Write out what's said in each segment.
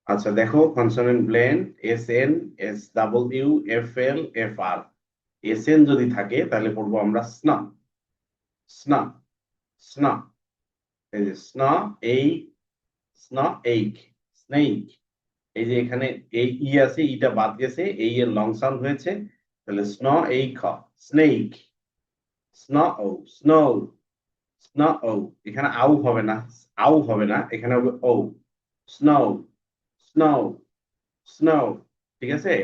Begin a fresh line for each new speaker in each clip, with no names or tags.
আচ্ছা দেখো, consonant blend S N, S W, F L, F R. S N যদি থাকে তাহলে পড়বো আমরা স্না, স্না, স্না। এই যে স্না, এই স্না, এইক, স্নেক। এই যে এখানে এই ই আছে, ইটা বাদ গেছে, এই এর লং সাউন্ড হয়েছে, তাহলে স্ন, এই খ, স্নেক, স্নো, স্নো, স্নো। এখানে আউ হবে না, আউ হবে না, এখানে হবে ও, স্নো, স্নো, স্নো। ঠিক আছে,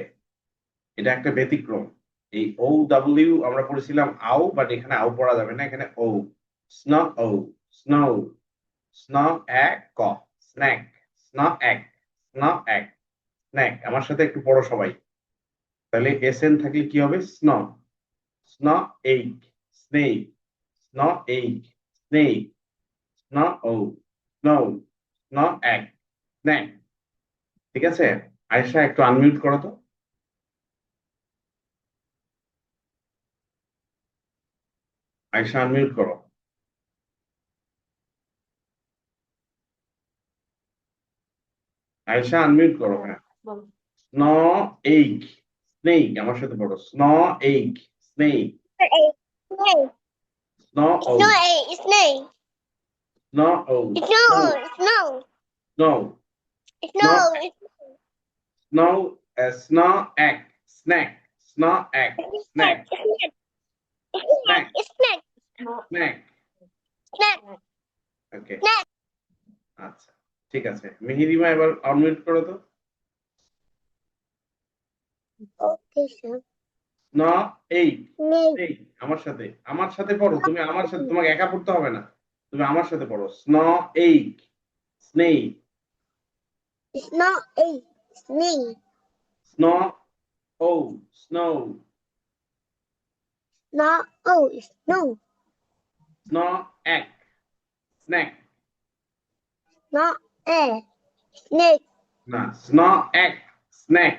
এটা একটা ব্যতিক্রম। এই ও ডাব্লিউ আমরা পড়েছিলাম আউ, বাট এখানে আউ পড়া যাবে না, এখানে ও। স্নো, স্নো, স্নো, এক ক, স্ন্যাক, স্নো এক, স্নো এক, স্ন্যাক। আমার সাথে একটু পড়ো সবাই। তাহলে এস এন থাকলে কি হবে? স্ন, স্ন এইক, স্নেক, স্ন এইক, স্নেক, স্ন ও, স্নো, স্ন এক, স্ন্যাক। ঠিক আছে, আয়েশা একটু আনমিউট করো তো। আয়েশা আনমিউট করো। আয়েশা আনমিউট করো, হ্যাঁ।
বলো।
স্ন এইক, স্নেক। আমার সাথে পড়ো, স্ন এইক, স্নেক,
Snake.
স্ন ও,
It's not a snake.
স্ন ও,
It's
snow,
not. It's no.
Snow,
It's
snow,
no. It's
snow, স্ন এক, স্ন্যাক, স্ন এক, snack,
snake. It's
snack,
snake. It's snake.
Snack.
Snake.
Okay,
Snake.
আচ্ছা ঠিক আছে। মেহেরিমা এবার আনমিউট করো তো।
Okay, sir.
ন এই,
Snake.
এই আমার সাথে, আমার সাথে পড়ো তুমি, আমার সাথে, তোমাকে একা পড়তে হবে না, তুমি আমার সাথে পড়ো। স্ন এইক, snake,
It's not a snake.
স্ন ও, snow,
Not oh. It's no.
স্ন এক, স্ন্যাক।
Not a snake.
না, স্ন এক, স্ন্যাক।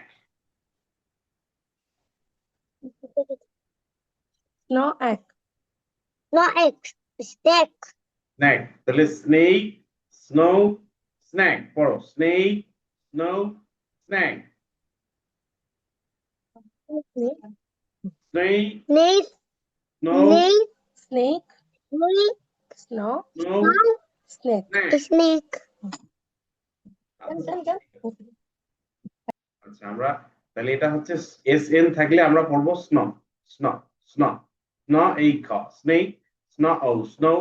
স্নো এক,
Not a snake.
স্ন্যাক। তাহলে স্নেক, স্নো, স্ন্যাক পড়ো। Snake, snow, snack,
snake,
snake,
Snake.
Snow,
Snake.
Snake,
Snake.
Snow,
snow,
snake.
Snack.
Snake.
আচ্ছা, আমরা তাহলে এটা হচ্ছে এস এন থাকলে আমরা পড়বো স্ন, স্ন, স্ন, স্ন এই খ, স্নেক, স্ন ও, স্নো,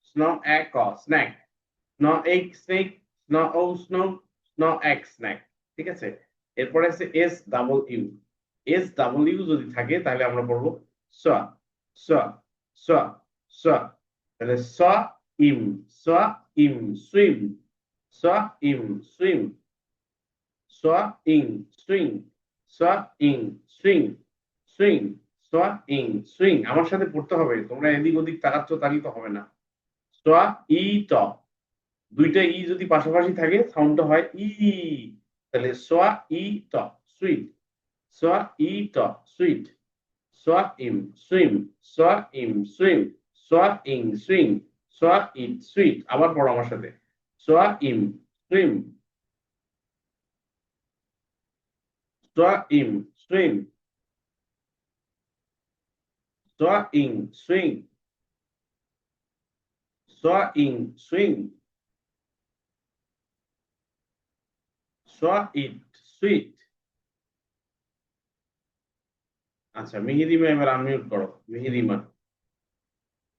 স্ন এক ক, স্ন্যাক, স্ন এক স্নেক, স্ন ও স্নো, স্ন এক স্ন্যাক। ঠিক আছে, এরপরে আছে S double you. S double you যদি থাকে তাহলে আমরা পড়বো স, স, স, স। তাহলে স ইম, স ইম, সুইম, স ইম, সুইম, সোয়া ইং, সুইং, সোয়া ইং, সুইং, সুইং, সোয়া ইং, সুইং। আমার সাথে পড়তে হবে, তোমরা এদিক ওদিক তাকাচ্ছ তাহলে তো হবে না। সোয়া ই ট, দুইটা ই যদি পাশাপাশি থাকে সাউন্ডটা হয় ই, তাহলে সোয়া ই ট, সুইট, সোয়া ই ট, সুইট, সোয়া im, swim, sw im, swim, সোয়া ইং, সুইং, সোয়া ইট, সুইট। আবার পড়ো আমার সাথে, সোয়া im, swim, sw im, swim, swing, swing, swing, swing, sweet, sweet. আচ্ছা, মিহিরিমা এবার আনমিউট করো। মিহিরিমা,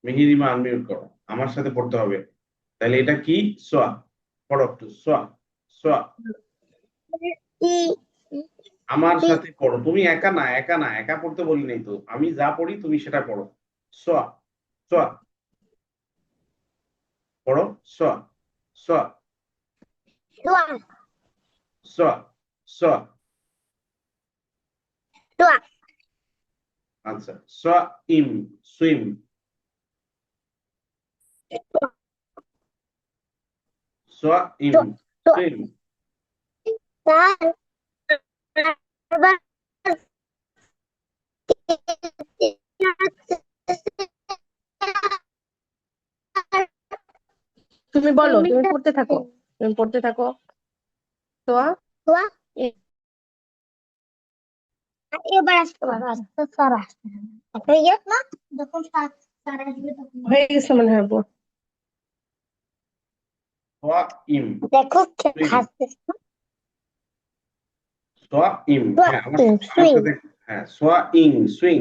মিহিরিমা আনমিউট করো, আমার সাথে পড়তে হবে। তাহলে এটা কি? সোয়া, পড়ো একটু, সোয়া, সোয়া।
E.
আমার সাথে পড়ো, তুমি একা না, একা না, একা পড়তে বলি নাই তো, আমি যা পড়ি তুমি সেটা পড়ো। সোয়া, সোয়া, পড়ো, সোয়া, সোয়া,
Dua.
সোয়া, সোয়া।
Dua.
আচ্ছা, সোয়া ইম, সুইম, সোয়া ইম,
Dua. Dua.
Swim.
Satu. Dua.
তুমি বলো, তুমি পড়তে থাকো, তুমি পড়তে থাকো। সোয়া
সোয়া এবার আসতে পারো আস্তে স্যার আসতে একটা ইয়ে না যখন স্যার আসবে তখন
হয়ে গেছে মনে হয় আপু।
সোয়া ইম
দেখো কে
সুইং
হাসতেছে
সোয়া ইম
সোয়া
হ্যাঁ আমার
ইং
আমার
সুইং
সাথে হ্যাঁ সোয়া ইং সুইং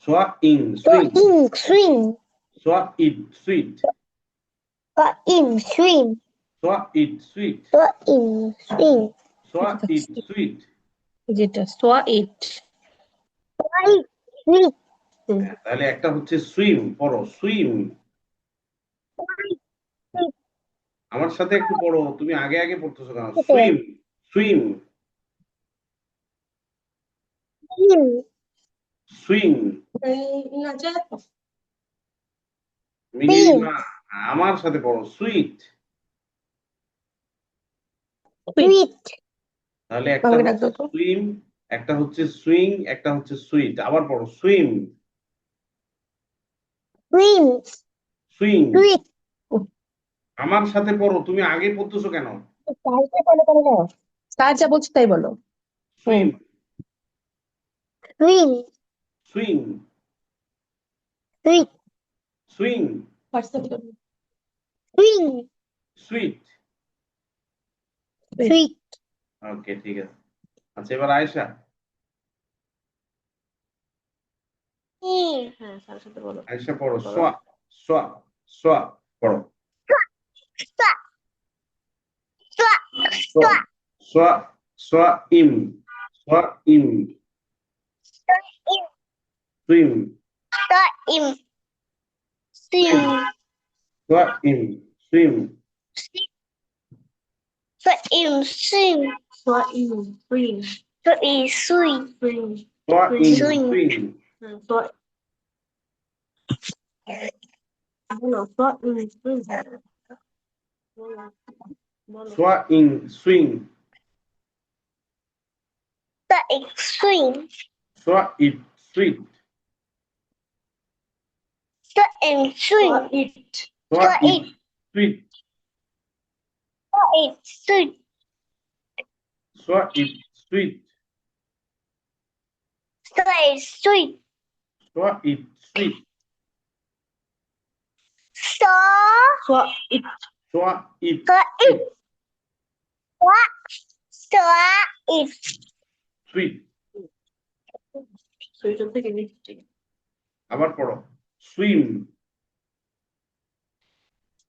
সোয়া ইং
সোয়া
সুইং
ইং সুইং
সোয়া ইট সুইট
সোয়া ইং সুইং
সোয়া ইট সুইট
সোয়া ইং সুইং
সোয়া ইট সুইট
যেটা সোয়া ইট।
সোয়া ইং সুইং
হ্যাঁ তাহলে একটা হচ্ছে সুইম পড়ো সুইম আমার সাথে একটু পড়ো তুমি আগে আগে পড়তেছো কেন সুইম সুইম
সুইং
সুইং
নাজাত
মিহিরিমা আমার সাথে পড়ো সুইট
সুইট
তাহলে একটা
আমাকে
হচ্ছে
ডাক দাও তো।
সুইম একটা হচ্ছে সুইং একটা হচ্ছে সুইট আবার পড়ো সুইম
সুইং
সুইং
সুইট
আমার সাথে পড়ো তুমি আগে পড়তেছো কেন
স্যার যা বলছে তাই বলো।
Swim
swing
swing
sweet
swing
swing
sweet
sweet
ওকে ঠিক আছে আচ্ছা এবার আয়েশা
হ্যাঁ স্যারের সাথে বলো।
আয়েশা পড়ো সোয়া সোয়া সোয়া পড়ো
সোয়া সোয়া সোয়া
সোয়া সোয়া ইম সোয়া ইম সুইম
সোয়া ইং সুইং
সোয়া ইম সুইম
সোয়া ইং সুইং
সোয়া ইন সুইং
সোয়া ইং সুইং
সুইং
সোয়া ইম
সুইং
সুইং
সোয়া বলো সোয়া ইন সুইং বলো
সোয়া ইং সুইং
সোয়া ইং সুইং
সোয়া ইট সুইট
সোয়া ইং সুইং
সোয়া ইট
সোয়া
সোয়া
ইট সুইট
সোয়া ইং সুইং
সোয়া ইট সুইট
সোয়া ইং সুইং
সোয়া ইট সুইট
সোয়া
সোয়া ইট
সোয়া ইট
সোয়া ইং সোয়া ইং
সুইট
সুইটার থেকে মিষ্টি
আবার পড়ো swim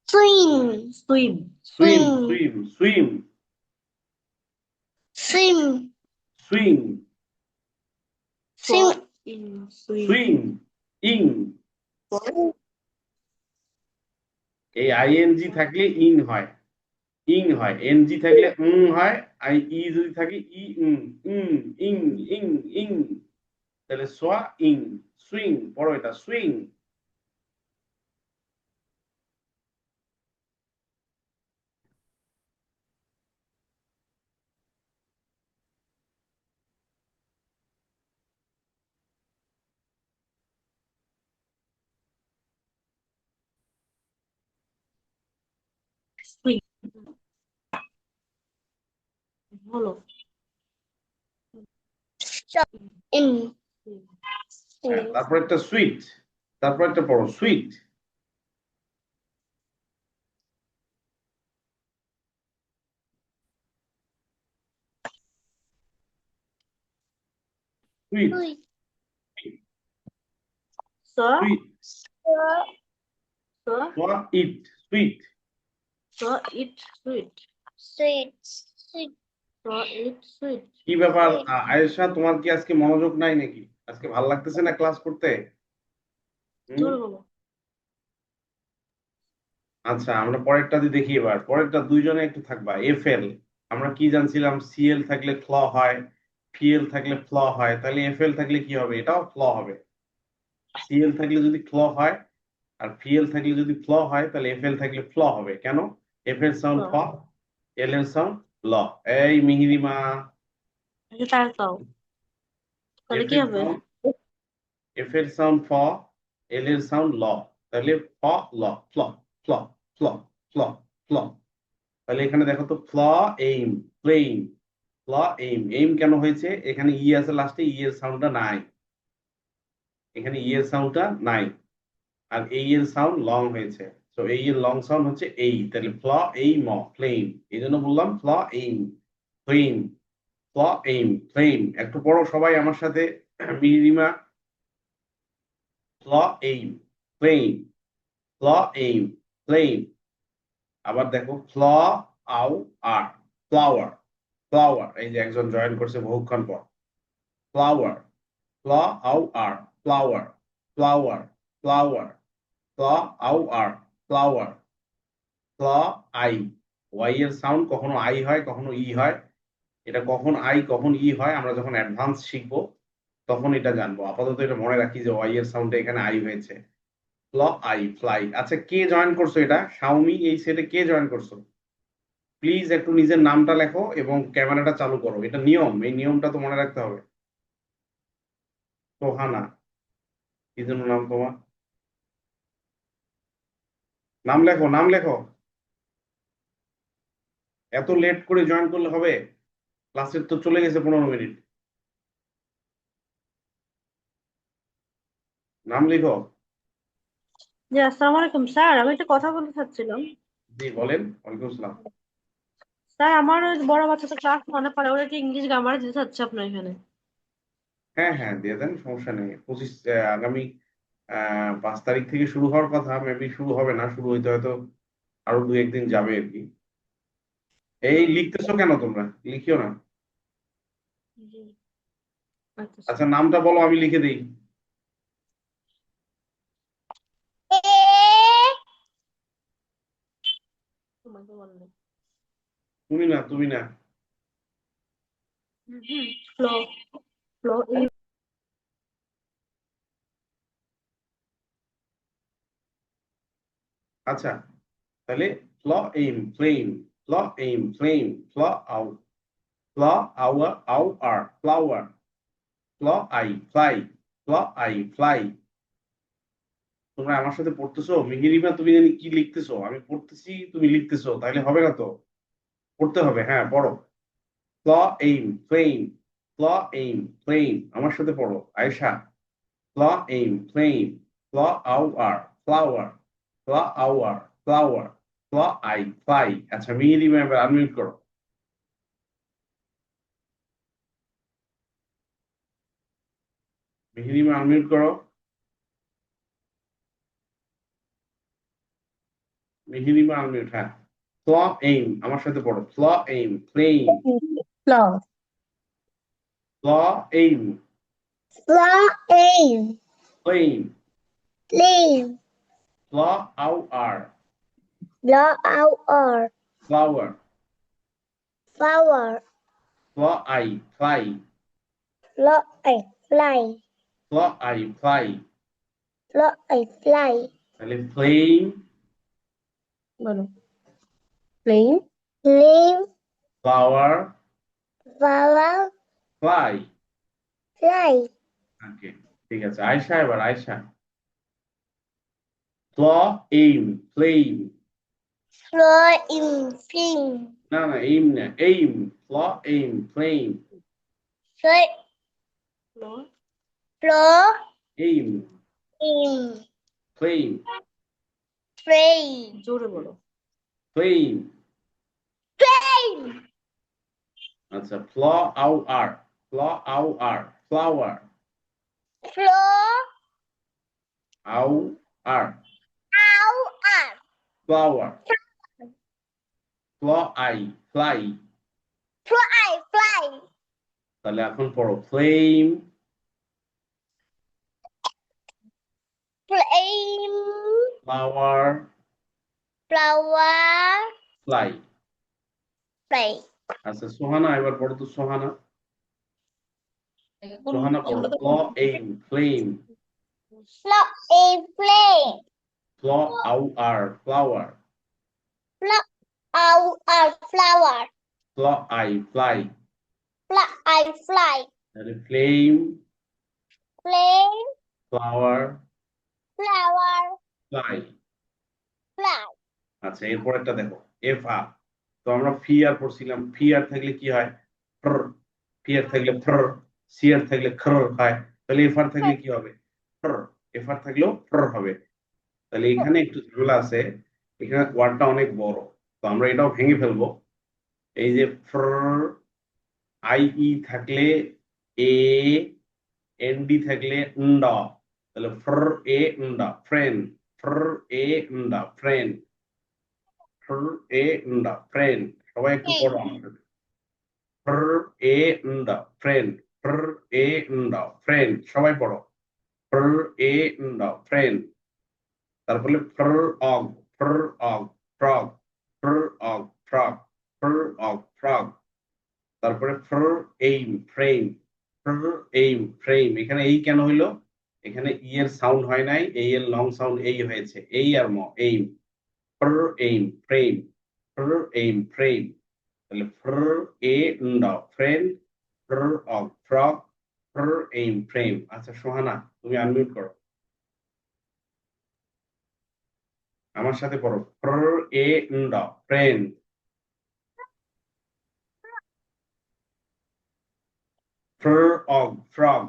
swing
swim
swim
swing
swim swim
swing
swing
swing
in swim
swing ইং এই আইএনজি থাকলে ইং হয় ইং হয় এনজি থাকলে হয় আই ই যদি থাকে ই ইং ইং ইং ইং তাহলে সোয়া ইং সুইং পড়ো এটা সুইং
সুইম বলো
ইং
হ্যাঁ তারপর একটা সুইট তারপর একটা পড়ো সুইট সুইট
সুইট
সোয়া
সুইট
সোয়া
সোয়া ইট সুইট
সোয়া ইট সুইট
সুইট সুইট
সোয়া ইট সুইট
কি ব্যাপার আয়েশা তোমার কি আজকে মনোযোগ নাই নাকি আজকে ভাল লাগতেছে না ক্লাস করতে
জোরে বলো
আচ্ছা আমরা পরেরটা দিয়ে দেখি এবার পরেরটা দুইজনে একটু থাকবা এফএল আমরা কি জানছিলাম সিএল থাকলে ফ্ল হয় পিএল থাকলে ফ্ল হয় তাহলে এফএল থাকলে কি হবে এটাও ফ্ল হবে সিএল থাকলে যদি ফ্ল হয় আর পিএল থাকলে যদি ফ্ল হয় তাহলে এফএল থাকলে ফ্ল হবে কেন এফএল সাউন্ড ফ এল এর সাউন্ড ল এই মিহিরিমা
এটা তার দাও তাহলে কি হবে
এফ এর সাউন্ড ফ এল এর সাউন্ড ল তাহলে f l fl fl fl fl fl তাহলে তাহলে এখানে দেখো তো fl aim plain flaw aim aim কেন হয়েছে এখানে ই আছে লাস্টে ই এর সাউন্ডটা নাই এখানে ই এর সাউন্ডটা নাই আর এই এর সাউন্ড লং হয়েছে তো এই এর লং সাউন্ড হচ্ছে এই তাহলে ফ্ল এইম প্লেইন এই জন্য বললাম ফ্ল aim plain flaw aim plane একটু পড়ো সবাই আমার সাথে মিনিমা ফ্ল aim plain flaw aim plane আবার দেখো ফ্ল আউ আর ফ্লাওয়ার ফ্লাওয়ার এই যে একজন জয়েন করছে বহুক্ষণ পর ফ্লাওয়ার ফ্ল আউ আর ফ্লাওয়ার ফ্লাওয়ার ফ্লাওয়ার ফ্ল আউ আর ফ্লাওয়ার ফ্ল আই ওয়াই এর সাউন্ড কখনো আই হয় কখনো ই হয় এটা কখন আই কখন ই হয় আমরা যখন অ্যাডভান্স শিখবো তখন এটা জানবো আপাতত এটা মনে রাখি যে ওয়াই এর সাউন্ডটা এখানে আই হয়েছে ফ্ল আই ফ্লাই আচ্ছা কে জয়েন করছো এটা শাওমি এই সেটে কে জয়েন করছো প্লিজ একটু নিজের নামটা লেখো এবং ক্যামেরাটা চালু করো এটা নিয়ম এই নিয়মটা তো মনে রাখতে হবে সোহানা কি জন্য নাম তোমার নাম লেখো নাম লেখো এত লেট করে জয়েন করলে হবে ক্লাসের তো চলে গেছে 15 মিনিট নাম লিখো
জি আসসালামু আলাইকুম স্যার, আমি একটা কথা বলতে চাচ্ছিলাম।
জি বলেন ওয়ালাইকুম আসসালাম
স্যার, আমার ওই বড় বাচ্চা তো ক্লাস মনে পড়ে, ওরা একটা ইংলিশ গ্রামার দিতে চাচ্ছে আপনার এখানে।
হ্যাঁ হ্যাঁ দিয়ে দেন সমস্যা নেই আগামী 5 তারিখ থেকে শুরু হওয়ার কথা মেবি শুরু হবে না শুরু হইতে হয়তো আরো 2-1 দিন যাবে আর কি এই লিখতেছো কেন তোমরা লিখিও না
জি আচ্ছা
আচ্ছা
স্যার।
নামটা বলো আমি লিখে দিই
এ
তোমাকে বললে
তুমি না
ফ্লো ফ্লো
আচ্ছা তাহলে flaw aim flame fl aim flame flaw ow fl our ow R flower flaw I fly fl I fly তোমরা আমার সাথে পড়তেছো মিহিরিমা তুমি জানি কি লিখতেছো আমি পড়তেছি তুমি লিখতেছো তাহলে হবে না তো পড়তে হবে হ্যাঁ পড়ো fl aim flame fl aim flame আমার সাথে পড়ো Ayesha fl aim flame flaw আউ আর ফ্লাওয়ার ফ্ল আউ আর ফ্লাওয়ার ফ্ল আই ফ্লাই আচ্ছা মিহিরিমা এবার আনমিউট করো মিহিরিমা আনমিউট করো মিহিরিমা আনমিউট হ্যাঁ ফ্ল এইম আমার সাথে পড়ো fl aim flame
flow
fl aim
flow aim
flame
plane
fl আউ r
flow ow R
flower
flower
flaw I fly
flow I fly
fl I fly
flow I fly
তাহলে flame
বলো plane
flame
flower
flower
fly
fly
okay ঠিক আছে আয়শা এবার Ayesha fl aim flame
flow in flame
না না aim না aim fl aim flame
flow
flow
flow
aim
in
flame
flame
জোরে বলো।
ফ্লেম
ফ্লেম
আচ্ছা ফ্ল আউ আর ফ্ল আউ আর flower
flow
ow r
ow R
flower flaw I fly
fly fly
তাহলে এখন পড়ো flame
flame
flower
flower
fly
fly
আচ্ছা সোহানা এবার পড়ো তো সোহানা সোহানা পড়ো fl aim flame
flow in flame
flaw আউ আর flower
flow ow R flower
flaw I fly
fly fly
তাহলে flame
flame
flower
flower
fly
fly
আচ্ছা এরপরেরটা দেখো এফ আ তো আমরা ফিয়ার পড়ছিলাম, ফিয়ার থাকলে কি হয়? ফ্র। ফিয়ার থাকলে ফ্র, সিয়ার থাকলে খর হয়। তাহলে এফার থাকলে কি হবে? ফ্র। এফার থাকলেও ফ্র হবে। তাহলে এখানে একটু ঝামেলা আছে, এখানে ওয়ার্ডটা অনেক বড়, তো আমরা এটাও ভেঙে ফেলবো। এই যে ফ্র, আই ই থাকলে এ, এন ডি থাকলে ন্ড, তাহলে fr a nd, friend. ফ্র a nd, friend. ফ্র a nd, friend. সবাই একটু পড়ো আমার সাথে। ফ্র a nd, friend. ফ্র a nd, friend. সবাই পড়ো। ফ্র এ ন্ড, ফ্রেন্ড। তারপরে ফ্র অগ, ফ্র og, frog. ফ্র og, frog. ফ্র og, frog. তারপরে fr aim, frame. Fr aim, frame. এখানে এই কেন হইলো? এখানে ই এর সাউন্ড হয় নাই, এই এর লং সাউন্ড এই হয়েছে, এই আর m, aim. Fr aim, frame. Fr aim, frame. তাহলে fr a nd, friend. ফ্র og, frog. ফ্র aim, frame. আচ্ছা সোহানা, তুমি আনমিউট করো, আমার সাথে পড়ো। ফ্র a nd, friend. ফ্র og, frog.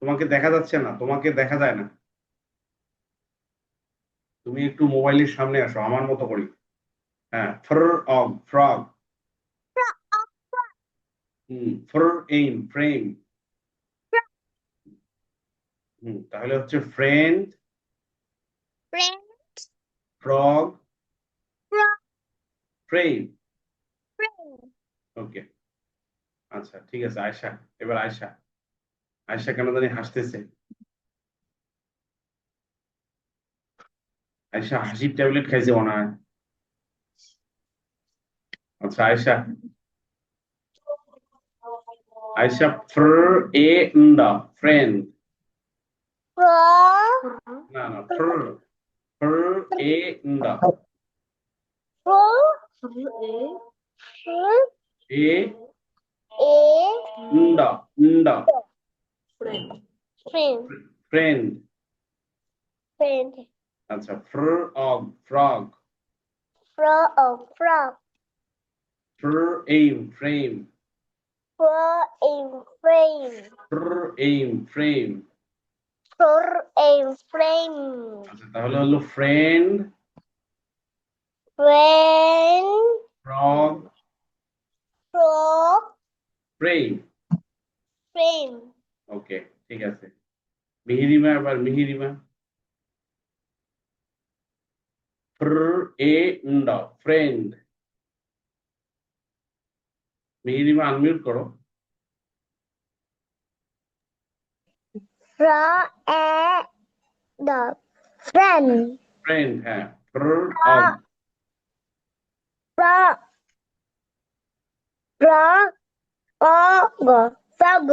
তোমাকে দেখা যাচ্ছে না, তোমাকে দেখা যায় না, তুমি একটু মোবাইলের সামনে আসো আমার মতো করি। হ্যাঁ, ফ্র অগ, ফ্রগ। ফ্র aim, frame. তাহলে হচ্ছে friend,
Friend,
frog,
frog,
frame.
friend.
ওকে, আচ্ছা ঠিক আছে। আয়শা, এবার আয়শা। আয়শা কেন জানি হাসতেছে। আয়শা হাসির ট্যাবলেট খাইছে মনে হয়। আচ্ছা Ayesha, Ayesha fr a nd, friend.
Frog,
না না, fr, fr a nd,
frog,
a
frog,
a
a
nd, nd,
friend.
friend,
friend.
friend.
আচ্ছা fr og, frog.
Frog, frog,
fr aim, frame.
frog, a frame,
fr aim, frame.
frog, a frame.
আচ্ছা তাহলে হলো friend,
Friend,
frog,
frog,
frame.
frame.
Okay, ঠিক আছে। মিহিরিমা, এবার Mihirima. Fr a nd, friend. Mihirima unmute করো।
Frog, a the friend.
Friend, হ্যাঁ। ফ্র অগ,
Frog, frog, frog, frog,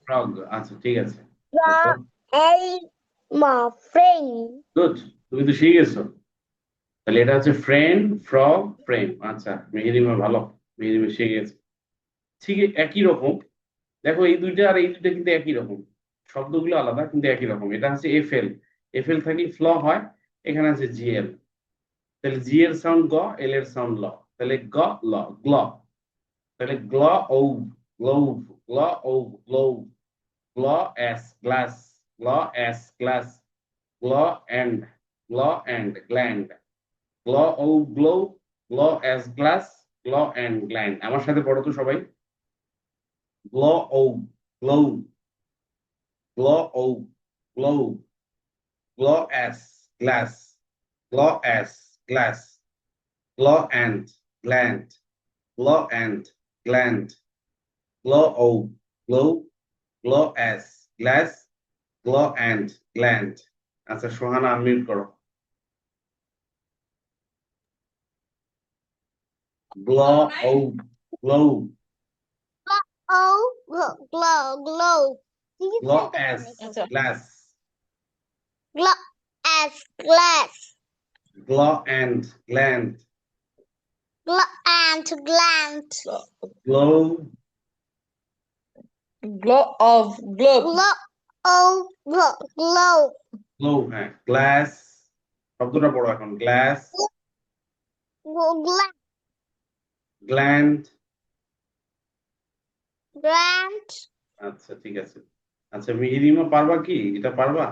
frog. আচ্ছা ঠিক আছে,
frog, a my friend.
Good. তুমি তো শিখে গেছো। তাহলে এটা হচ্ছে ফ্রেন্ড, ফ্রগ, ফ্রেম। আচ্ছা মেহেরিমা ভালো, মেহেরিমা শিখে গেছে। ঠিক একই রকম। দেখো এই দুইটা আর এই দুইটা কিন্তু একই রকম, শব্দগুলো আলাদা কিন্তু একই রকম। এটা হচ্ছে এফএল, এফএল থাকলে ফ্ল হয়। এখানে আছে জিএল, তাহলে জি এর সাউন্ড গ, এল এর সাউন্ড ল, তাহলে গ ল, গ্ল। তাহলে gl o, globe, gl o, globe. Gl S, glass. Gl S, glass. Gl and, gl and, gland. Gl o, glow. Gl S, glass. Gl and, gland. আমার সাথে পড়ো তো সবাই। Gl o, glow. Gl o, glow. Gl S, glass. Gl S, glass. Gl and, gland. Gl and, gland. Gl o, glow. Gl S, glass. Gl and, gland. আচ্ছা Sohana unmute করো। Gl o, glow.
Oh, glow, glow.
গ্ল S, glass.
Glow as glass.
গ্ল and, gland.
Glow and gland.
Glow,
Glow of globe.
Glow, oh, glow.
Glow, হ্যাঁ। Glass, শব্দটা পড়ো এখন। Glass, gland
Grand.
আচ্ছা ঠিক আছে আচ্ছা মিহিরিমা পারবা কি এটা পারবা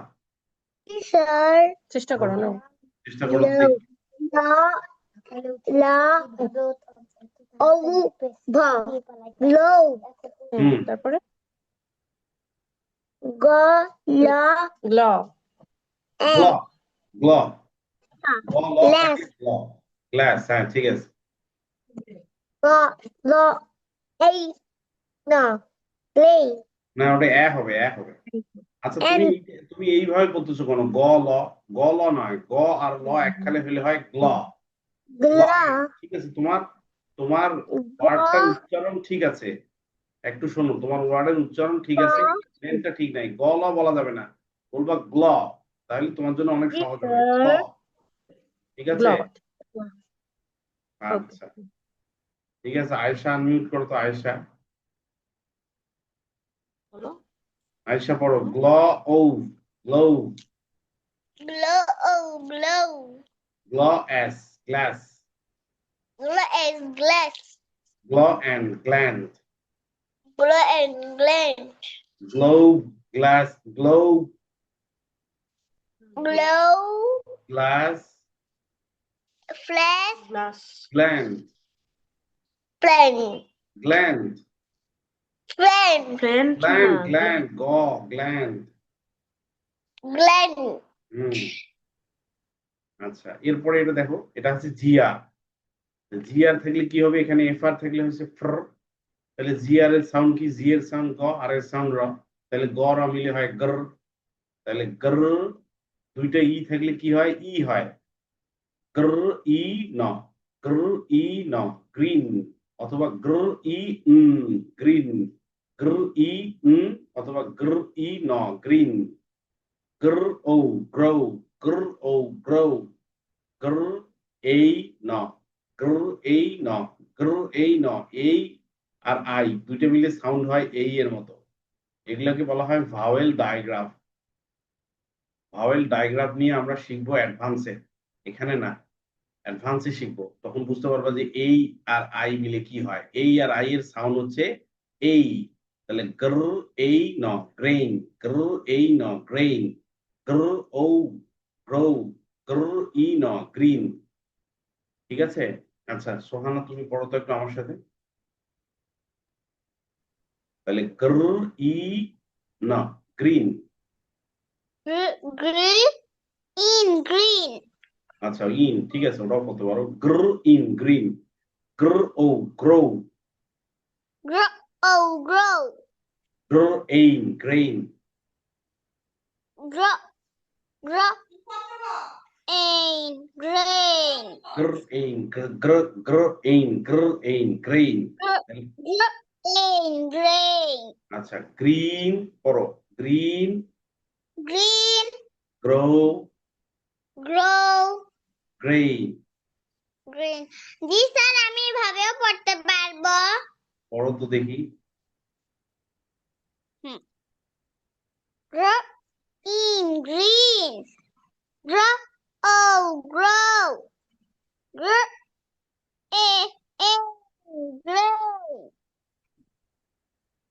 Sir.
চেষ্টা করো না
চেষ্টা করো তো দেখি।
La. Low.
তারপরে
La.
ল
গ্ল গ্ল গ ল
Glass.
থাকে গ্ল গ্লাস হ্যাঁ ঠিক আছে
Lo. A. No. Play.
না ওটা হবে আচ্ছা তুমি এইভাবে বলতেছো কেন গ ল নয় গ আর ল একখানে হলে হয় গ্ল
Gla.
ঠিক আছে তোমার ওয়ার্ডটার উচ্চারণ ঠিক আছে একটু শোনো তোমার ওয়ার্ডের উচ্চারণ ঠিক আছে লেনটা ঠিক নাই গ ল বলা যাবে না বলবা গ্ল তাহলে তোমার জন্য অনেক সহজ হবে গ্ল ঠিক আছে
গ্ল
আচ্ছা ঠিক আছে আয়েশা আনমিউট করো তো আয়েশা
বলো
আয়েশা পড়ো gl o glow
Glow.
গ্ল S glass
Glass.
গ্ল and gland
Glow and glint.
globe glass globe
Glow.
glass
Flash.
Glass
gland
Pen.
gland
Pen.
Friend
gland gland
Glen.
আচ্ছা এরপরে এটা দেখো এটা হচ্ছে জিআর জিআর থাকলে কি হবে এখানে এফআর থাকলে হচ্ছে ফ্র তাহলে জিআর এর সাউন্ড কি জি এর সাউন্ড গ আর এর সাউন্ড র তাহলে গ র মিলে হয় গর তাহলে গর দুইটা ই থাকলে কি হয় ই হয় গর ই ন গর ই ন গ্রিন অথবা গর ই গ্রিন গর ই অথবা গর ই ন গ্রিন গর ও গ্রো গর ও গ্রো গর এই ন গর এই ন গর এই ন এই আর আই দুইটা মিলে সাউন্ড হয় এই এর মতো এগুলোকে বলা হয় ভাওয়েল ডায়াগ্রাফ ভাওয়েল ডায়াগ্রাফ নিয়ে আমরা শিখবো অ্যাডভান্সে এখানে না অ্যাডভান্সে শিখবো তখন বুঝতে পারবা যে এই আর আই মিলে কি হয় এই আর আই এর সাউন্ড হচ্ছে এই তাহলে গর এই ন গ্রেইন গর এই ন গ্রেইন গর ও গ্রো গর ই ন গ্রিন ঠিক আছে আচ্ছা সোহানা তুমি পড়ো তো একটু আমার সাথে তাহলে gr ee n green
Green. In green.
আচ্ছা ইন ঠিক আছে ওটাও বলতে পারো gr in green gr o grow
Grow. Oh, grow.
Gr ain grain
Grow. Grow. In green.
Gr ain gr ain grain
Grow. In green.
আচ্ছা green পড়ো green
Green.
Grow
Grow.
Grain
Green. জি sir আমি এভাবেও পড়তে পারবো
পড়ো তো দেখি
Grow. In green. Grow. Oh, grow. Grow. In green.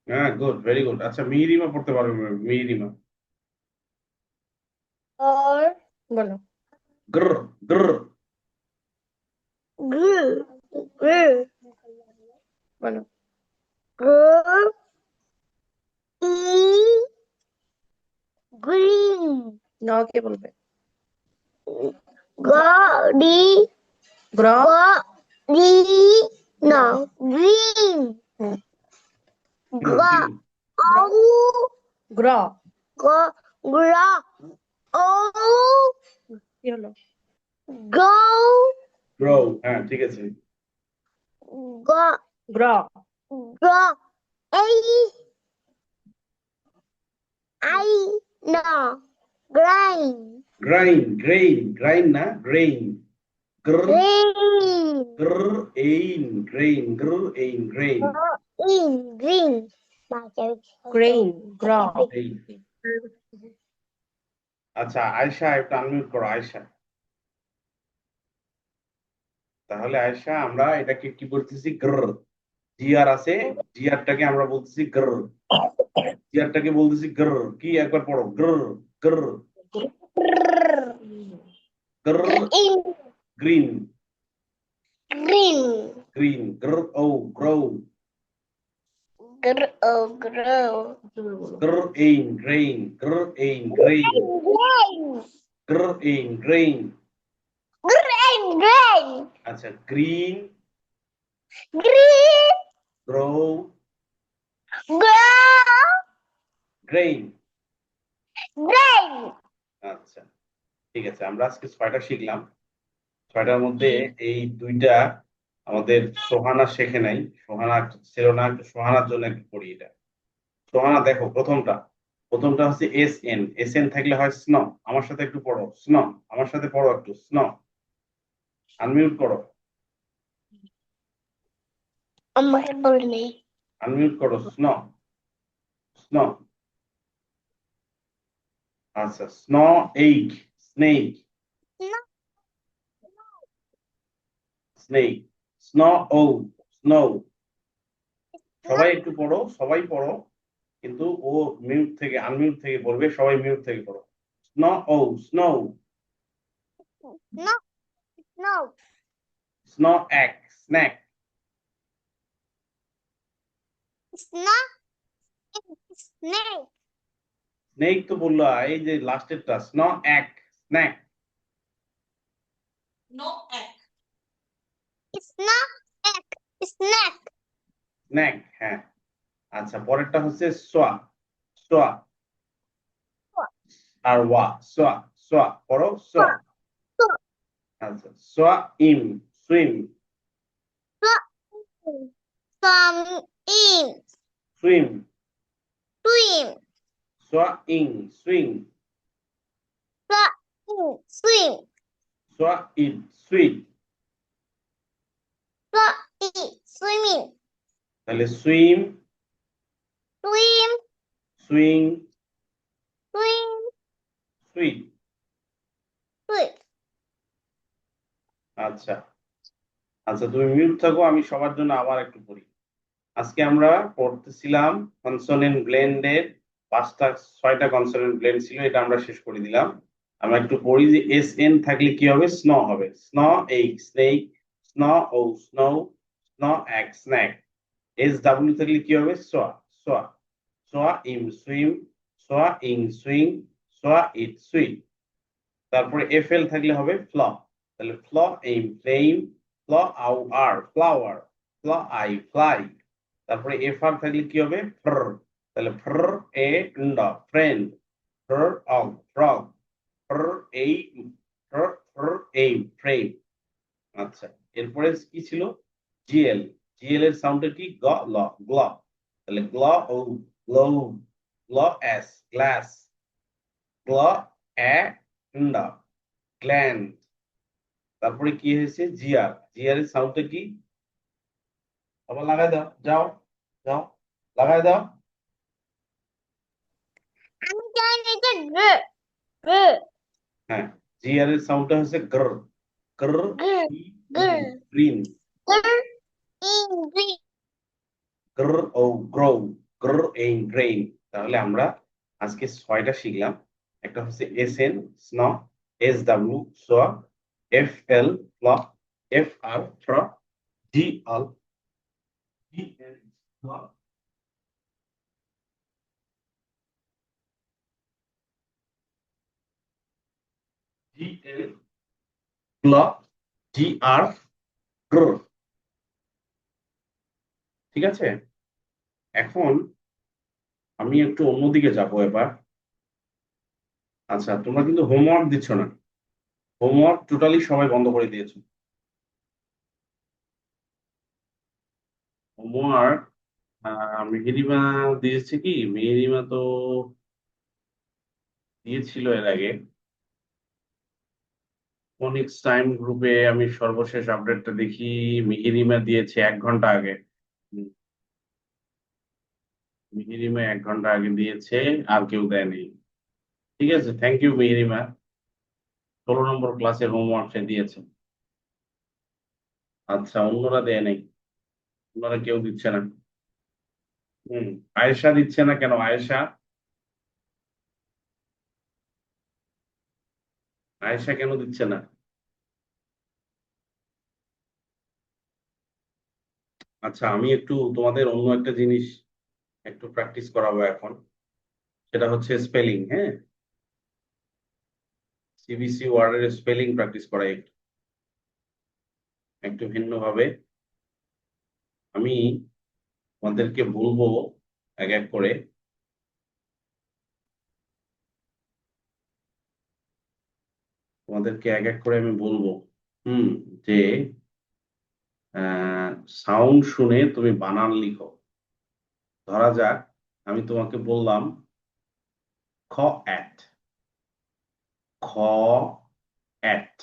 হ্যাঁ গুড ভেরি গুড আচ্ছা মিহিরিমা পড়তে পারবে মিহিরিমা
Or
বলো
গ্র গ্র
grew. Grew.
বলো
Grow. E. Green.
ন কে বলবে
Godi.
গ্র
Godi. No. Green. Go. Oh.
গ্র
Go. Grow. Oh.
কি হলো
Go.
গ্রো হ্যাঁ ঠিক আছে
Go.
গ্র
Go. I. No. Grind.
গ্রাইন না grain গ্র
Green.
Gr ain grain
In green.
Grain গ্র
আচ্ছা আয়শা একটা আনমিউট করো আয়শা তাহলে আয়েশা আমরা এটাকে কি বলতেছি? গ্র। জিআর আছে, জিআরটাকে আমরা বলতেছি গ্র। জিআরটাকে বলতেছি গ্র। কি একবার পড়ো, gr. Gr. Gr.
green
green.
green
green. Gr o grow.
grow
জোরে বলো।
Gr ain grain. Gr ain grain.
grain
gr ain grain.
grain
আচ্ছা, green.
green
grow.
grow
grain.
grain
আচ্ছা, ঠিক আছে, আমরা আজকে 6টা শিখলাম। 6টার মধ্যে এই 2টা আমাদের সোহানা শেখে নাই। সোহানা ছিল না, একটু সোহানার জন্য একটু পড়ি এটা। সোহানা দেখো, প্রথমটা হচ্ছে এস এন। এস এন থাকলে হয় স্ন। আমার সাথে একটু পড়ো স্ন। আমার সাথে পড়ো একটু স্ন। আনমিউট করো।
আমাকে বলনি
আনমিউট করো স্ন। স্ন। আচ্ছা, স্ন এইক। স্নেক। স্নেক। স্ন ও। স্নো। সবাই একটু পড়ো, সবাই পড়ো, কিন্তু ও মিউট থেকে আনমিউট থেকে পড়বে, সবাই মিউট থেকে পড়ো। স্নো ও। স্নো।
no no
স্নো এক। Snack.
it's not snake
snake তো বললো, এই যে লাস্টেরটা স্নো এক। Snack.
it's not egg it's snack
snack, হ্যাঁ। আচ্ছা, পরেরটা হচ্ছে সোয়া। সোয়া আর ওয়া। সোয়া। সোয়া পড়ো, সোয়া। আচ্ছা, সোয়া im. Swim.
some in
swim.
swim
সোয়া ইং। সুইং।
swim
সোয়া ইট। সুইট।
swimming
তাহলে swim,
swim
swing,
swim
sweet.
swim
আচ্ছা, আচ্ছা, তুমি মিউট থাকো, আমি সবার জন্য আবার একটু পড়ি। আজকে আমরা পড়তেছিলাম কনসোনেন্ট ব্লেন্ডের 6টা কনসোনেন্ট ব্লেন্ড ছিল, এটা আমরা শেষ করে দিলাম। আমরা একটু পড়ি যে এস এন থাকলে কি হবে? স্ন হবে। স্ন এইক। স্নেক। স্ন ও। স্নো। স্ন এক। স্ন্যাক। এস ডাব্লিউ থাকলে কি হবে? সোয়া। সোয়া। সোয়া ইম। সুইম। সোয়া ইং। সুইং। সোয়া ইট। সুইট। তারপরে এফ এল থাকলে হবে ফ্ল। তাহলে ফ্ল এইম। ফ্লেম। ফ্ল আউ আর। ফ্লাওয়ার। Flaw I. ফ্লাই। তারপরে এফ আর থাকলে কি হবে? ফ্র। তাহলে fr a nd. Friend. ফ্র og. Frog. ফ্র এই। ফ্র ফ্র এই। ফ্রেম। আচ্ছা, এরপরে কি ছিল? জিএল। জিএল এর সাউন্ডটা কি? গ ল। গ্ল। তাহলে gl o. Glow. Gl S. Glass. গ্ল এ ন্ড। গ্ল্যান্ড। তারপরে কি হয়েছে? জিআর। জিআর এর সাউন্ডটা কি? আবার লাগাই দাও, যাও। যাও, লাগাই দাও।
আমি জানি যে
হ্যাঁ, জিআর এর সাউন্ডটা হচ্ছে gr. Gr.
green
green.
in green
gr o grow. Gr ain grain. তাহলে আমরা আজকে 6টা শিখলাম। একটা হচ্ছে S N sn. S W sw. F L fl. F R fr. G L. G L fl. G L fl. G R gr. ঠিক আছে, এখন আমি একটু অন্যদিকে যাব এবার। আচ্ছা, তোমরা কিন্তু হোমওয়ার্ক দিচ্ছ না। হোমওয়ার্ক টোটালি সবাই বন্ধ করে দিয়েছো। হোমওয়ার্ক মেহেরিমা দিয়েছে কি? মেহেরিমা তো দিয়েছিল এর আগে। ফোনিক্স টাইম গ্রুপে আমি সর্বশেষ আপডেটটা দেখি, মেহেরিমা দিয়েছে 1 ঘন্টা আগে। হুম, মেহেরিমা 1 ঘন্টা আগে দিয়েছে, আর কেউ দেয়নি। ঠিক আছে, থ্যাংক ইউ মেহেরিমা। 16 নম্বর ক্লাসের হোমওয়ার্ক সে দিয়েছে। আচ্ছা, অন্যরা দেয় নাই, অন্যরা কেউ দিচ্ছে না। আয়েশা দিচ্ছে না কেন? আয়েশা, আয়েশা কেন দিচ্ছে না? আচ্ছা, আমি একটু তোমাদের অন্য একটা জিনিস একটু প্র্যাকটিস করাবো এখন, সেটা হচ্ছে স্পেলিং। হ্যাঁ, সিবিসি ওয়ার্ডের স্পেলিং প্র্যাকটিস করাই একটু একটু ভিন্ন ভাবে। আমি তোমাদেরকে বলবো এক এক করে, তোমাদেরকে এক এক করে আমি বলবো হুম যে সাউন্ড শুনে তুমি বানান লিখো। ধরা যাক আমি তোমাকে বললাম খ অ্যাট, খ অ্যাট।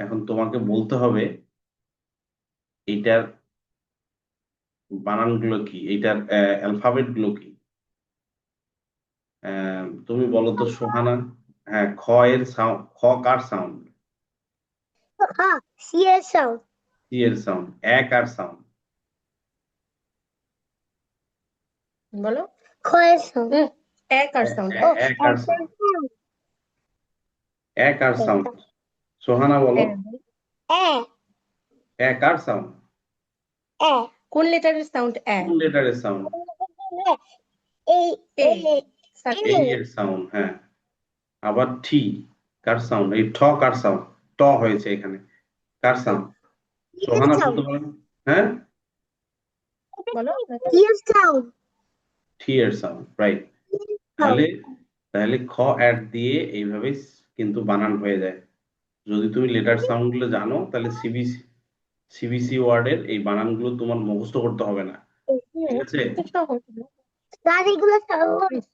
এখন তোমাকে বলতে হবে এইটার বানানগুলো কি, এইটার অ্যালফাবেট গুলো কি। তুমি বলো তো সোহানা। হ্যাঁ, খ এর সাউন্ড, খ কার সাউন্ড?
হ্যাঁ, সি এর সাউন্ড।
সি এর সাউন্ড। এ কার সাউন্ড?
বলো।
খ এর সাউন্ড।
এক আর সাউন্ড।
ও
এ কার
এক
সাউন্ড?
এর sound।
এ কার সাউন্ড? সোহানা বলো,
এ
এ কার সাউন্ড?
এ
কোন লেটারের সাউন্ড এ?
কোন লেটারের সাউন্ড?
এই
এ।
এই
এই এর সাউন্ড। হ্যাঁ, আবার টি কার সাউন্ড? এই ঠ কার সাউন্ড? ট হয়েছে এখানে, কার সাউন্ড? সোহানা বলতে পারো? হ্যাঁ,
বলো।
টি এর সাউন্ড।
টি এর সাউন্ড, রাইট। তাহলে তাহলে খ অ্যাড দিয়ে এইভাবে কিন্তু বানান হয়ে যায়। যদি তুমি লেটার সাউন্ড গুলো জানো তাহলে সিবিসি ওয়ার্ডের এই বানানগুলো তোমার মুখস্থ করতে হবে না। ঠিক আছে?
স্যার এগুলো সহজ।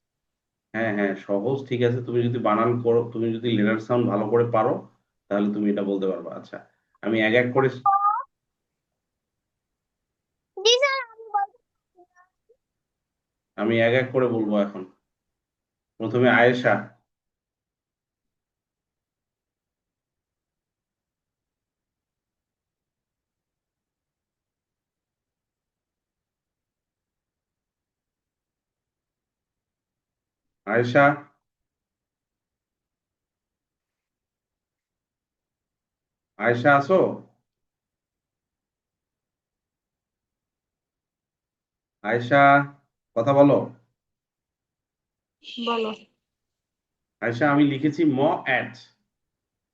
হ্যাঁ হ্যাঁ, সহজ, ঠিক আছে। তুমি যদি বানান করো, তুমি যদি লেটার সাউন্ড ভালো করে পারো, তাহলে তুমি এটা বলতে পারবে। আচ্ছা, আমি এক এক করে
জি স্যার, আমি বলতে পারছি না।
আমি এক এক করে বলবো এখন। প্রথমে আয়েশা। আয়েশা, আয়েশা আছো? আয়েশা, কথা বলো।
বলো।
আয়েশা, আমি লিখেছি ম অ্যাট।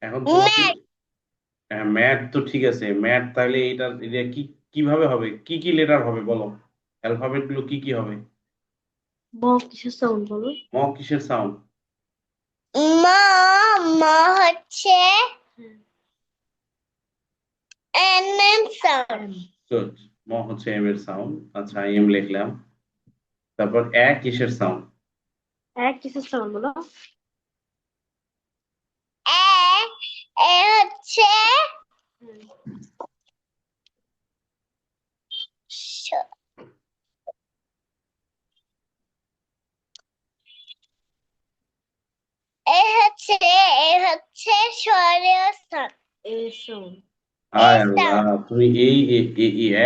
এখন তোমাকে ম্যাথ তো ঠিক আছে, ম্যাথ তাহলে এটা কি কিভাবে হবে, কি কি লেটার হবে বলো, অ্যালফাবেট গুলো কি কি হবে?
ব কিসের সাউন্ড বলো?
ম কিসের সাউন্ড?
মা মা হচ্ছে এন এর সাউন্ড।
গুড। ম হচ্ছে এম এর সাউন্ড। আচ্ছা, এম লিখলাম। তারপর এ কিসের সাউন্ড?
এক কিসের সাউন্ড বলো?
এ এ হচ্ছে স- এ হচ্ছে স্বরের সাউন্ড।
এর সাউন্ড।
আয়
এর
আল্লাহ,
সাউন্ড।
তুমি এই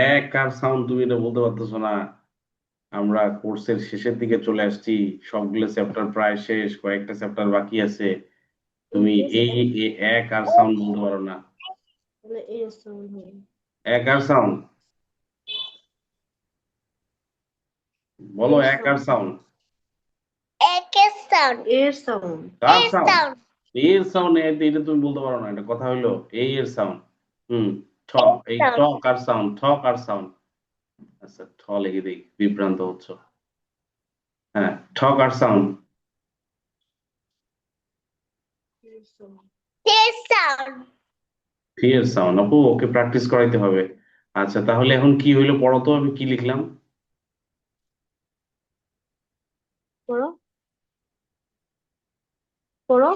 এক কার সাউন্ড তুমি এটা বলতে পারতেছো না। আমরা কোর্সের শেষের দিকে চলে আসছি, সবগুলো চ্যাপ্টার প্রায় শেষ, কয়েকটা চ্যাপ্টার বাকি আছে। তুমি এই এক আর সাউন্ড বলতে পারো না।
তাহলে এর সাউন্ড হবে।
এক আর সাউন্ড, বলো
এর
এক আর
সাউন্ড।
সাউন্ড।
একের সাউন্ড।
এর সাউন্ড।
কার
এর
সাউন্ড?
সাউন্ড।
এর সাউন্ড, এটা তুমি বলতে পারো না, এটা কথা হইলো এই এর সাউন্ড। হুম, ঠ,
এর
এই ট
সাউন্ড।
কার সাউন্ড? ঠ কার সাউন্ড? আচ্ছা, ঠ লিখে দিই, বিভ্রান্ত হচ্ছ। হ্যাঁ, ঠ কার সাউন্ড?
এর সাউন্ড।
এর সাউন্ড।
থ্রি এর সাউন্ড। আপু, ওকে প্র্যাকটিস করাইতে হবে। আচ্ছা, তাহলে এখন কি হইলো পড়ো তো, আমি কি লিখলাম?
পড়ো পড়ো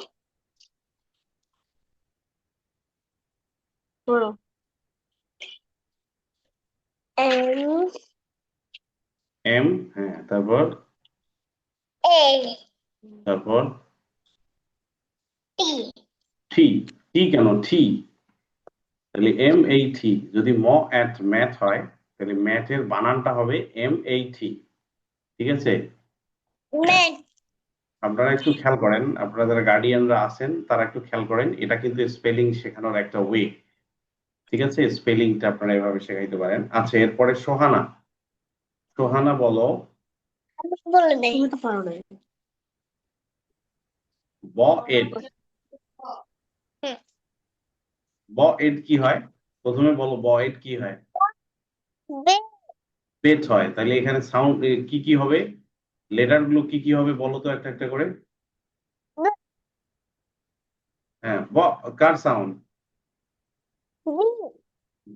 পড়ো।
এম
এম, হ্যাঁ, তারপর
এ
তারপর
টি।
টি। টি কেন টি? তাহলে MAT যদি ম্যাথ হয় তাহলে ম্যাথের বানানটা হবে MAT, ঠিক আছে?
ম্যাট
আপনারা একটু খেয়াল করেন, আপনারা যারা গার্ডিয়ানরা আছেন তারা একটু খেয়াল করেন, এটা কিন্তু স্পেলিং শেখানোর একটা ওয়ে, ঠিক আছে? স্পেলিংটা আপনারা এভাবে শেখাইতে পারেন। আচ্ছা, এরপরে সোহানা। সোহানা বলো
বলে দেয়
তুমি তো পারো না।
ব এড। ব এড কি হয়? প্রথমে বলো ব এড কি হয়? বেট হয়। তাহলে এখানে সাউন্ড কি কি হবে? লেটার গুলো কি কি হবে বলো তো একটা একটা করে। হ্যাঁ, ব কার সাউন্ড?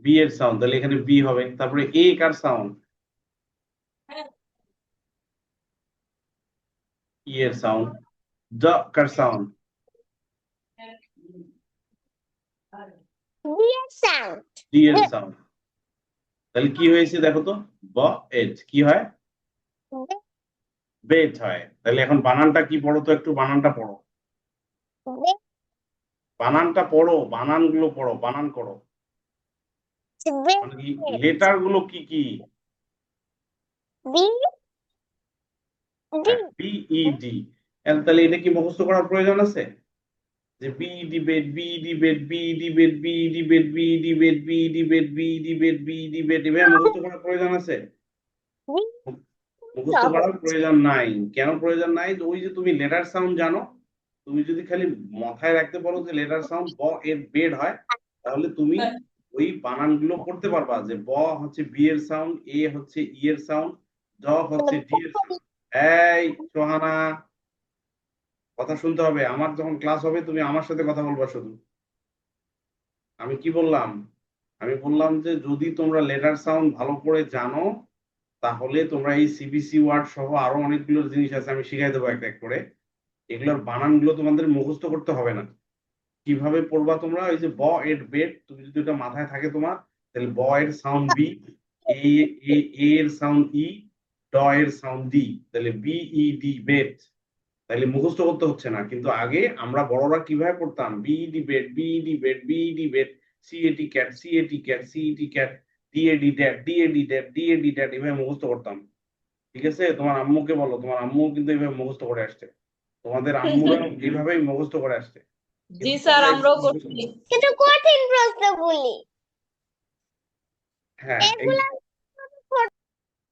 বি এর সাউন্ড, তাহলে এখানে বি হবে। তারপরে এ কার সাউন্ড? ই এর সাউন্ড। ড কার সাউন্ড?
সাউন্ড
ডি এর সাউন্ড। তাহলে কি হয়েছে দেখো তো, ব এড কি হয়? বেট হয়। তাহলে এখন বানানটা কি পড়ো তো, একটু বানানটা পড়ো, বানানটা পড়ো, বানানগুলো পড়ো, বানান করো। মানে কি লেটার গুলো কি কি?
বি
হ্যাঁ, বিইডি। তাহলে এটা কি মুখস্থ করার প্রয়োজন আছে? যে B E D bed, B E D bed, B E D bed, B E D bed, B E D bed, B E D bed, B E D bed, B E D bed, এভাবে মুখস্থ করার প্রয়োজন আছে? মুখস্থ করার প্রয়োজন নাই। কেন প্রয়োজন নাই? ওই যে তুমি লেটার সাউন্ড জানো, তুমি যদি খালি মাথায় রাখতে পারো যে লেটার সাউন্ড ব এর বেড হয়, তাহলে তুমি ওই বানানগুলো করতে পারবা, যে ব হচ্ছে বি এর সাউন্ড, এ হচ্ছে ই এর সাউন্ড, ড হচ্ছে ডি এর সাউন্ড। এই সোহানা, কথা শুনতে হবে। আমার যখন ক্লাস হবে তুমি আমার সাথে কথা বলবা শুধু। আমি কি বললাম? আমি বললাম যে যদি তোমরা লেটার সাউন্ড ভালো করে জানো, তাহলে তোমরা এই সিবিসি ওয়ার্ড সহ আরো অনেকগুলো জিনিস আছে, আমি শিখাই দেবো এক এক করে। এগুলোর বানানগুলো তোমাদের মুখস্থ করতে হবে না। কিভাবে পড়বা তোমরা? ওই যে ব এর বেড, তুমি যদি ওটা মাথায় থাকে তোমার, তাহলে ব এর সাউন্ড বি, এ এ এ এর সাউন্ড ই, ড এর সাউন্ড ডি, তাহলে বিইডি বেড। তাহলে মুখস্থ করতে হচ্ছে না। কিন্তু আগে আমরা বড়রা কিভাবে পড়তাম? BED bed, BED bed, BED bed, CAT cat, CAT cat, CET cat, DAD that, DAD that, DAD that, এভাবে মুখস্থ করতাম, ঠিক আছে? তোমার আম্মুকে বলো, তোমার আম্মু কিন্তু এইভাবে মুখস্থ করে আসছে, তোমাদের আম্মুরা এইভাবেই মুখস্থ করে আসছে।
জি
কিন্তু
স্যার,
তোমরা
আমরাও
এইভাবে মুখস্থ
করছি।
করো।
কিন্তু কঠিন প্রশ্ন বলি
হ্যাঁ,
এগুলা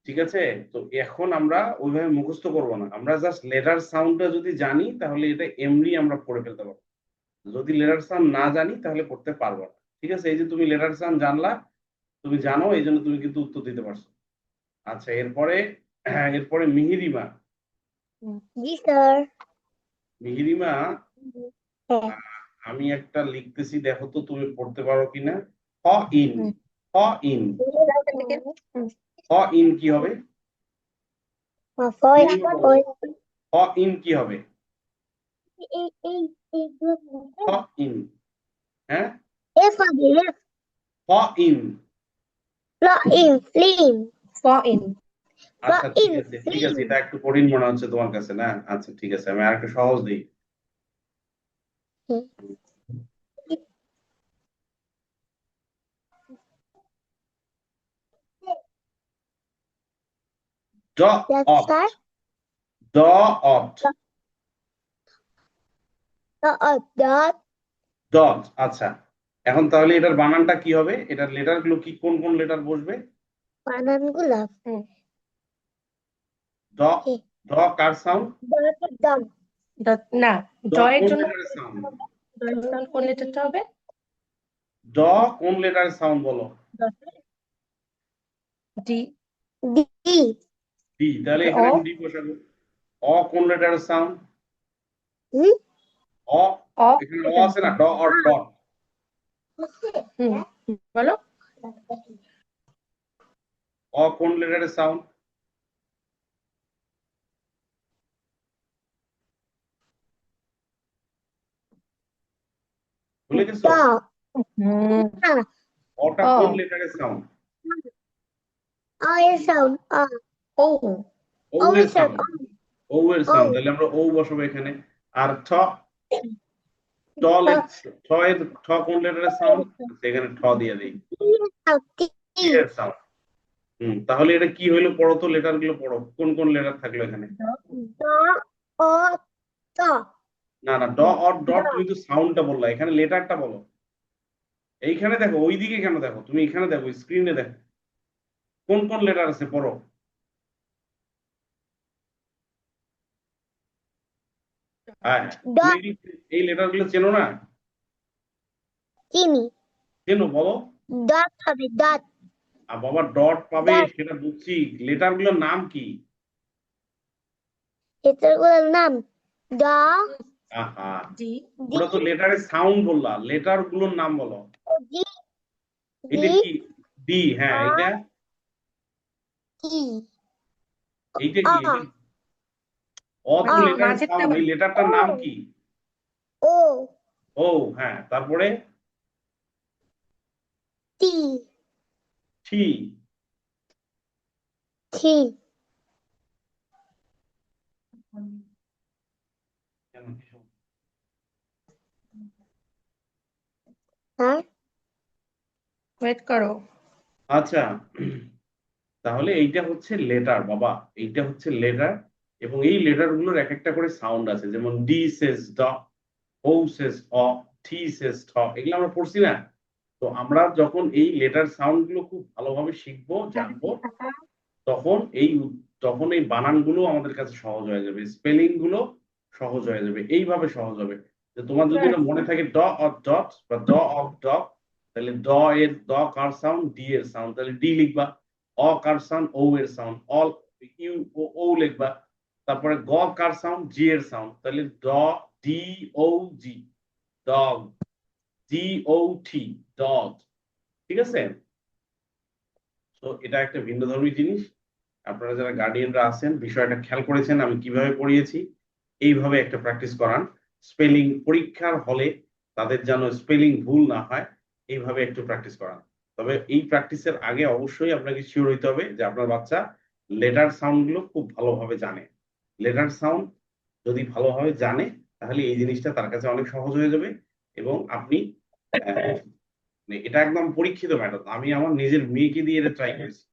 ঠিক আছে। তো এখন আমরা ওইভাবে মুখস্থ করব না, আমরা জাস্ট লেটার সাউন্ডটা যদি জানি তাহলে এটা এমনি আমরা পড়ে ফেলতে পারবো। যদি লেটার সাউন্ড না জানি তাহলে পড়তে পারবো না, ঠিক আছে? এই যে তুমি লেটার সাউন্ড জানলা, তুমি জানো, এই জন্য তুমি কিন্তু উত্তর দিতে পারছো। আচ্ছা, এরপরে এরপরে মিহিরিমা।
জি স্যার
মিহিরিমা, আমি একটা লিখতেছি, দেখো তো তুমি পড়তে পারো কিনা। হ ইন, হ ইন, হ ইন কি হবে? হ ইন কি হবে? হ ইন, হ্যাঁ, হ ইন। আচ্ছা, ঠিক আছে, ঠিক আছে, এটা একটু কঠিন মনে হচ্ছে তোমার কাছে না? আচ্ছা, ঠিক আছে, আমি আরেকটু সহজ দিই। ড অট, ড অট, ডট। আচ্ছা, এখন তাহলে এটার বানানটা কি হবে? এটার লেটার গুলো কি, কোন কোন লেটার বসবে?
বানানগুলা
ড, ড কার সাউন্ড?
না,
ড
ড এর
কোন
জন্য
লেটারের সাউন্ড?
ড এর sound কোন লেটারটা হবে?
ড কোন লেটারের সাউন্ড বলো?
ডি।
ডি, তাহলে
অ।
এখানে ডি বসাবো। অ কোন লেটারের সাউন্ড? অ,
অ।
এখানে অ আছে না, ড অর ডট?
বলো।
অ কোন লেটারের সাউন্ড? ভুলে গেছো? অটা
অ।
কোন লেটারের সাউন্ড?
ও।
ও এর সাউন্ড, ও এর সাউন্ড, তাহলে আমরা ও বসাবো এখানে। আর ঠ, ট ঠ এর ঠ কোন লেটারের সাউন্ড, সেখানে ঠ দিয়ে দিই, টি এর সাউন্ড। তাহলে এটা কি হইলো, পড়ো তো লেটার গুলো পড়ো, কোন কোন লেটার থাকলো এখানে?
ও ত
না না, ড অর ডট, তুমি তো সাউন্ডটা বললা, এখানে লেটারটা বলো। এইখানে দেখো, ওইদিকে কেন দেখো, তুমি এখানে দেখো, স্ক্রিনে দেখো কোন কোন লেটার আছে, পড়ো। হ্যাঁ, তুমি কি এই লেটার গুলো চেনো না?
চিনি
চেনো, বলো।
ডট হবে ডট
আর বাবা ডট পাবে
Dot.
সেটা বুঝছি, লেটার গুলোর নাম কি?
লেটারগুলোর নাম ড
আহা,
ডি
ডি
ওটা তো লেটারের সাউন্ড বললা, লেটার গুলোর নাম বলো।
জি
এটা
ডি
কি? ডি, হ্যাঁ,
আর
এইটা
ই
এইটা
অ
কি? অ তো
আ,
লেটারের
মাঝেরটা
সাউন্ড, এই লেটারটার
ও
নাম কি?
ও
ও, হ্যাঁ, তারপরে
টি
টি।
থি আর
ওয়েট করো।
আচ্ছা, তাহলে এইটা হচ্ছে লেটার বাবা, এইটা হচ্ছে লেটার, এবং এই লেটার গুলোর এক একটা করে সাউন্ড আছে, যেমন ডি সেজ ড, ও সেজ অ, টি সেজ ঠ, এগুলো আমরা পড়ছি না? তো আমরা যখন এই লেটার সাউন্ড গুলো খুব ভালোভাবে শিখবো, জানবো, তখন এই তখন এই বানানগুলো আমাদের কাছে সহজ হয়ে যাবে, স্পেলিং গুলো সহজ হয়ে যাবে, এইভাবে সহজ হবে। যে তোমার যদি এটা মনে থাকে ড অফ ডট বা ড অফ ডগ, তাহলে ড এর ড কার সাউন্ড, ডি এর সাউন্ড, তাহলে ডি লিখবা। অ কার সাউন্ড, ও এর সাউন্ড, অল ইউ ও লিখবা। তারপরে গ কার সাউন্ড, জি এর সাউন্ড, তাহলে ড, ডি ও জি, ডগ, জি ও টি, ডগ। ঠিক আছে? তো এটা একটা ভিন্নধর্মী জিনিস। আপনারা যারা গার্ডিয়ানরা আছেন, বিষয়টা খেয়াল করেছেন আমি কিভাবে পড়িয়েছি, এইভাবে একটা প্র্যাকটিস করান। স্পেলিং পরীক্ষার হলে তাদের যেন স্পেলিং ভুল না হয়, এইভাবে একটু প্র্যাকটিস করান। তবে এই প্র্যাকটিসের আগে অবশ্যই আপনাকে শিওর হইতে হবে যে আপনার বাচ্চা লেটার সাউন্ড গুলো খুব ভালোভাবে জানে। লেটার সাউন্ড যদি ভালোভাবে জানে, তাহলে এই জিনিসটা তার কাছে অনেক সহজ হয়ে যাবে। এবং আপনি এটা একদম পরীক্ষিত ম্যাথড, আমি আমার নিজের মেয়েকে দিয়ে এটা ট্রাই করেছি।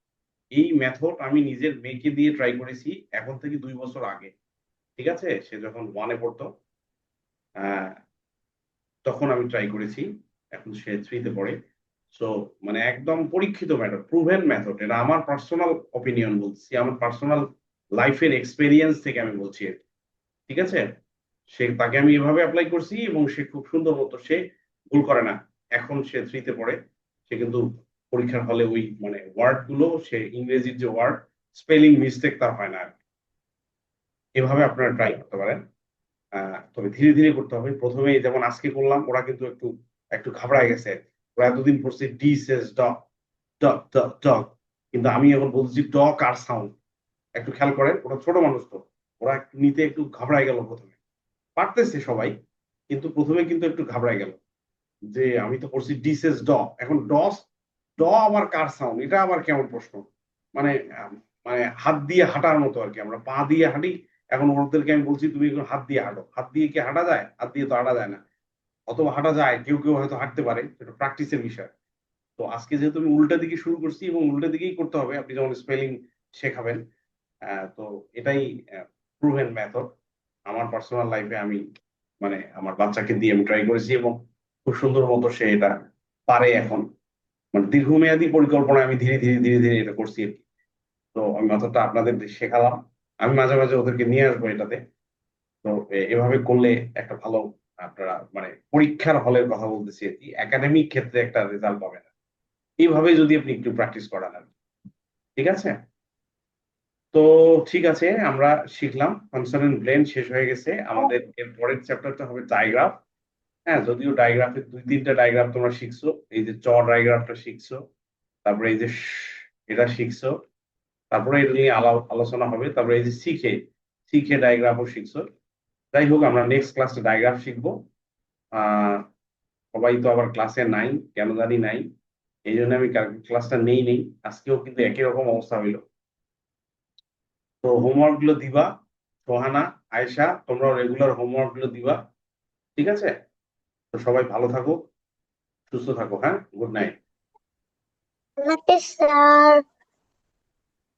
এই মেথড আমি নিজের মেয়েকে দিয়ে ট্রাই করেছি এখন থেকে 2 বছর আগে। ঠিক আছে, সে যখন 1-এ পড়তো, আহ, তখন আমি ট্রাই করেছি, এখন সে 3-তে পড়ে। সো মানে একদম পরীক্ষিত মেথড, প্রুভেন মেথড, এটা আমার পার্সোনাল অপিনিয়ন বলছি, আমার পার্সোনাল লাইফের এক্সপেরিয়েন্স থেকে আমি বলছি এটা। ঠিক আছে, সে তাকে আমি এভাবে অ্যাপ্লাই করছি এবং সে খুব সুন্দর মতো, সে ভুল করে না। এখন সে 3-তে পড়ে, সে কিন্তু পরীক্ষার হলে ওই মানে ওয়ার্ড গুলো, সে ইংরেজির যে ওয়ার্ড, স্পেলিং মিস্টেক তার হয় না আর কি। এভাবে আপনারা ট্রাই করতে পারেন। তবে ধীরে ধীরে করতে হবে। প্রথমে যেমন আজকে করলাম, ওরা কিন্তু একটু একটু ঘাবড়ায় গেছে। ওরা এতদিন পড়ছে ডি সেজ ডগ, ডগ ডগ ডগ, কিন্তু আমি এখন বলছি ড কার সাউন্ড। একটু খেয়াল করেন, ওরা ছোট মানুষ তো, ওরা নিতে একটু ঘাবড়ায় গেল প্রথমে। পারতেছে সবাই, কিন্তু প্রথমে কিন্তু একটু ঘাবড়ায় গেল যে আমি তো পড়ছি ডি সেজ ড, এখন ডস, ড আবার কার সাউন্ড, এটা আবার কেমন প্রশ্ন। মানে মানে হাত দিয়ে হাঁটার মতো আর কি, আমরা পা দিয়ে হাঁটি। এখন ওদেরকে আমি বলছি তুমি এখন হাত দিয়ে হাঁটো, হাত দিয়ে কি হাঁটা যায়? হাত দিয়ে তো হাঁটা যায় না। অথবা হাঁটা যায়, কেউ কেউ হয়তো হাঁটতে পারে, এটা প্র্যাকটিসের বিষয়। তো আজকে যেহেতু আমি উল্টা দিকে শুরু করছি, এবং উল্টা দিকেই করতে হবে আপনি যখন স্পেলিং শেখাবেন। তো এটাই প্রুভেন মেথড। আমার পার্সোনাল লাইফে আমি মানে আমার বাচ্চাকে দিয়ে আমি ট্রাই করেছি, এবং খুব সুন্দর মতো সে এটা পারে এখন। মানে দীর্ঘমেয়াদী পরিকল্পনায় আমি ধীরে ধীরে ধীরে ধীরে এটা করছি আর কি। তো আমি মেথডটা আপনাদের শেখালাম। আমি মাঝে মাঝে ওদেরকে নিয়ে আসবো এটাতে। তো এভাবে করলে একটা ভালো, আপনারা মানে পরীক্ষার হলের কথা বলতেছি আর কি, একাডেমিক ক্ষেত্রে একটা রেজাল্ট পাবেন এইভাবে যদি আপনি একটু প্র্যাকটিস করান আর কি। ঠিক আছে? তো ঠিক আছে, আমরা শিখলাম কনসোনেন্ট ব্লেন্ড, শেষ হয়ে গেছে আমাদের। এর পরের চ্যাপ্টারটা হবে ডায়াগ্রাফ। হ্যাঁ, যদিও ডায়াগ্রাফের 2-3টা ডায়াগ্রাফ তোমরা শিখছো, এই যে চ ডায়াগ্রাফটা শিখছো, তারপরে এই যে এটা শিখছো, তারপরে এটা নিয়ে আলোচনা হবে, তারপরে এই যে শিখে শিখে ডায়াগ্রাফও শিখছো। যাই হোক, আমরা নেক্সট ক্লাসে ডায়াগ্রাফ শিখবো। আহ সবাই তো আবার ক্লাসে নাই, কেন জানি নাই, এই জন্য আমি ক্লাসটা নেই। আজকেও কিন্তু একই রকম অবস্থা হইলো। তো হোমওয়ার্ক গুলো দিবা, সোহানা, আয়েশা, তোমরা রেগুলার হোমওয়ার্ক গুলো দিবা। ঠিক আছে? তো সবাই ভালো থাকো, সুস্থ থাকো, হ্যাঁ, গুড নাইট।
স্যার